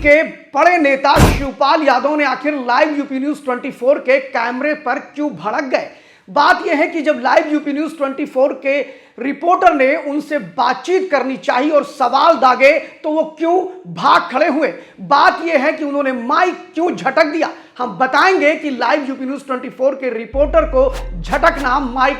के बड़े नेता शिवपाल यादव ने आखिर लाइव यूपी न्यूज 24 के कैमरे पर क्यों भड़क गए। बात यह है कि जब लाइव यूपी न्यूज 24 के रिपोर्टर ने उनसे बातचीत करनी चाहिए और सवाल दागे तो वो क्यों भाग खड़े हुए। बात यह है कि उन्होंने माइक क्यों झटक दिया। हम बताएंगे कि लाइव यूपी न्यूज 24 के रिपोर्टर को झटकना, माइक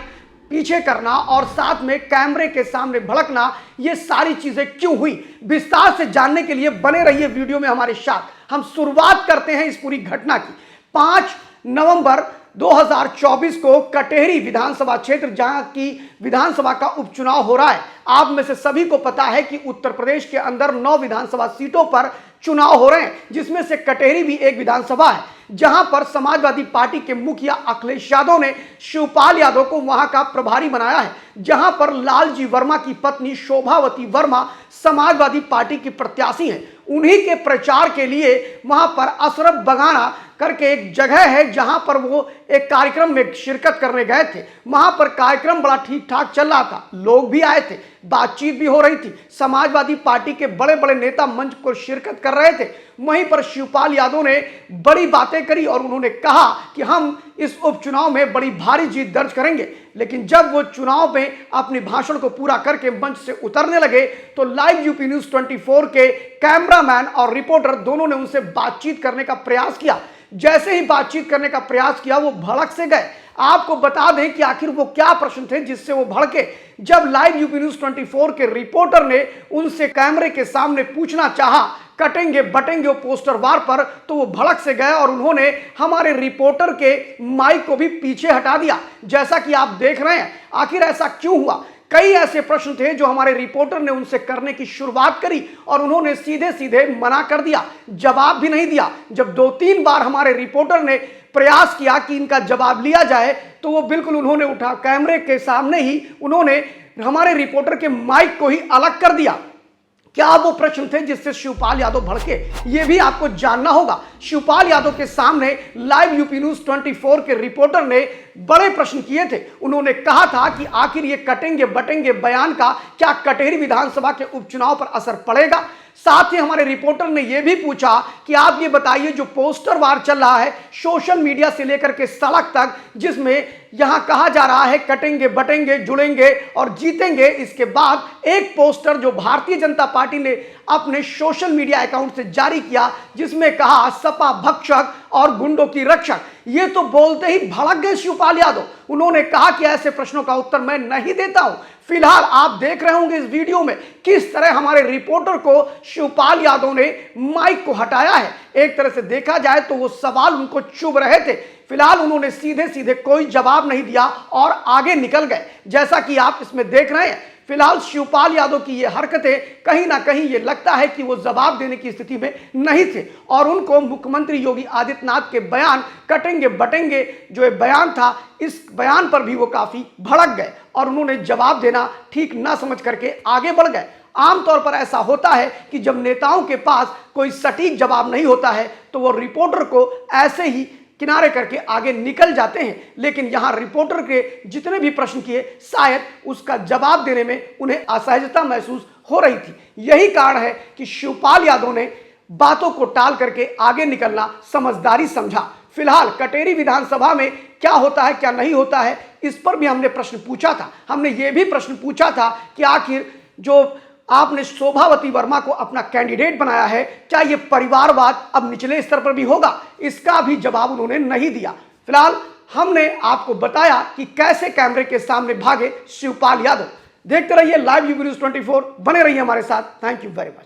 पीछे करना और साथ में कैमरे के सामने भड़कना, ये सारी चीजें क्यों हुई, विस्तार से जानने के लिए बने रहिए वीडियो में हमारे साथ। हम शुरुआत करते हैं इस पूरी घटना की। 5 नवंबर 2024 को कटेहरी विधानसभा क्षेत्र, जहां की विधानसभा का उपचुनाव हो रहा है। आप में से सभी को पता है कि उत्तर प्रदेश के अंदर 9 विधानसभा सीटों पर चुनाव हो रहे हैं, जिसमें से कटेहरी भी एक विधानसभा है, जहां पर समाजवादी पार्टी के मुखिया अखिलेश यादव ने शिवपाल यादव को वहां का प्रभारी बनाया है, जहां पर लालजी वर्मा की पत्नी शोभावती वर्मा समाजवादी पार्टी की प्रत्याशी हैं। उन्हीं के प्रचार के लिए वहां पर अशरफ बगाना करके एक जगह है, जहां पर वो एक कार्यक्रम में शिरकत करने गए थे। वहां पर कार्यक्रम बड़ा ठीक ठाक चल रहा था, लोग भी आए थे, बातचीत भी हो रही थी, समाजवादी पार्टी के बड़े बड़े नेता मंच को शिरकत कर रहे थे। वहीं पर शिवपाल यादव ने बड़ी बातें करी और उन्होंने कहा कि हम इस उपचुनाव में बड़ी भारी जीत दर्ज करेंगे। लेकिन जब वो चुनाव में अपने भाषण को पूरा करके मंच से उतरने लगे तो लाइव यूपी न्यूज 24 के कैमरामैन और रिपोर्टर दोनों ने उनसे बातचीत करने का प्रयास किया। जैसे ही बातचीत करने का प्रयास किया वो भड़क से गए। आपको बता दें कि आखिर वो क्या प्रश्न थे जिससे वो भड़के। जब लाइव यूपी न्यूज 24 के रिपोर्टर ने उनसे कैमरे के सामने पूछना चाहा, कटेंगे बटेंगे वो पोस्टर वार पर, तो वो भड़क से गए और उन्होंने हमारे रिपोर्टर के माइक को भी पीछे हटा दिया। जैसा कि आप देख रहे हैं, आखिर ऐसा क्यों हुआ। कई ऐसे प्रश्न थे जो हमारे रिपोर्टर ने उनसे करने की शुरुआत करी और उन्होंने सीधे सीधे मना कर दिया, जवाब भी नहीं दिया। जब 2-3 बार हमारे रिपोर्टर ने प्रयास किया कि इनका जवाब लिया जाए तो वो बिल्कुल उन्होंने उठा कैमरे के सामने ही उन्होंने हमारे रिपोर्टर के माइक को ही अलग कर दिया। क्या वो प्रश्न थे जिससे शिवपाल यादव भड़के, ये भी आपको जानना होगा। शिवपाल यादव के सामने लाइव यूपी न्यूज 24 के रिपोर्टर ने बड़े प्रश्न किए थे। उन्होंने कहा था कि आखिर ये कटेंगे बटेंगे बयान का क्या कटेहरी विधानसभा के उपचुनाव पर असर पड़ेगा। साथ ही हमारे रिपोर्टर ने यह भी पूछा कि आप ये बताइए, जो पोस्टर वार चल रहा है सोशल मीडिया से लेकर के सड़क तक, जिसमें यहां कहा जा रहा है कटेंगे बटेंगे जुड़ेंगे और जीतेंगे, इसके बाद एक पोस्टर जो भारतीय जनता पार्टी ने अपने सोशल मीडिया अकाउंट से जारी किया, जिसमें कहा सपा भक्षक और गुंडों की रक्षक, ये तो बोलते ही भड़क गए शिवपाल यादव। उन्होंने कहा कि ऐसे प्रश्नों का उत्तर मैं नहीं देता हूं। फिलहाल आप देख रहे होंगे इस वीडियो में किस तरह हमारे रिपोर्टर को शिवपाल यादव ने माइक को हटाया है। एक तरह से देखा जाए तो वो सवाल उनको चुभ रहे थे। फिलहाल उन्होंने सीधे सीधे कोई जवाब नहीं दिया और आगे निकल गए, जैसा कि आप इसमें देख रहे हैं। फिलहाल शिवपाल यादव की ये हरकतें कहीं ना कहीं ये लगता है कि वो जवाब देने की स्थिति में नहीं थे और उनको मुख्यमंत्री योगी आदित्यनाथ के बयान कटेंगे बटेंगे जो ये बयान था, इस बयान पर भी वो काफी भड़क गए और उन्होंने जवाब देना ठीक ना समझ करके आगे बढ़ गए। आमतौर पर ऐसा होता है कि जब नेताओं के पास कोई सटीक जवाब नहीं होता है तो वो रिपोर्टर को ऐसे ही किनारे करके आगे निकल जाते हैं। लेकिन यहां रिपोर्टर के जितने भी प्रश्न किए, शायद उसका जवाब देने में उन्हें असहजता महसूस हो रही थी। यही कारण है कि शिवपाल यादव ने बातों को टाल करके आगे निकलना समझदारी समझा। फिलहाल कटेहरी विधानसभा में क्या होता है क्या नहीं होता है, इस पर भी हमने प्रश्न पूछा था। हमने ये भी प्रश्न पूछा था कि आखिर जो आपने शोभावती वर्मा को अपना कैंडिडेट बनाया है, क्या यह परिवारवाद अब निचले स्तर पर भी होगा, इसका भी जवाब उन्होंने नहीं दिया। फिलहाल हमने आपको बताया कि कैसे कैमरे के सामने भागे शिवपाल यादव। देखते रहिए लाइव यूपी न्यूज 24, बने रहिए हमारे साथ। Thank you very much.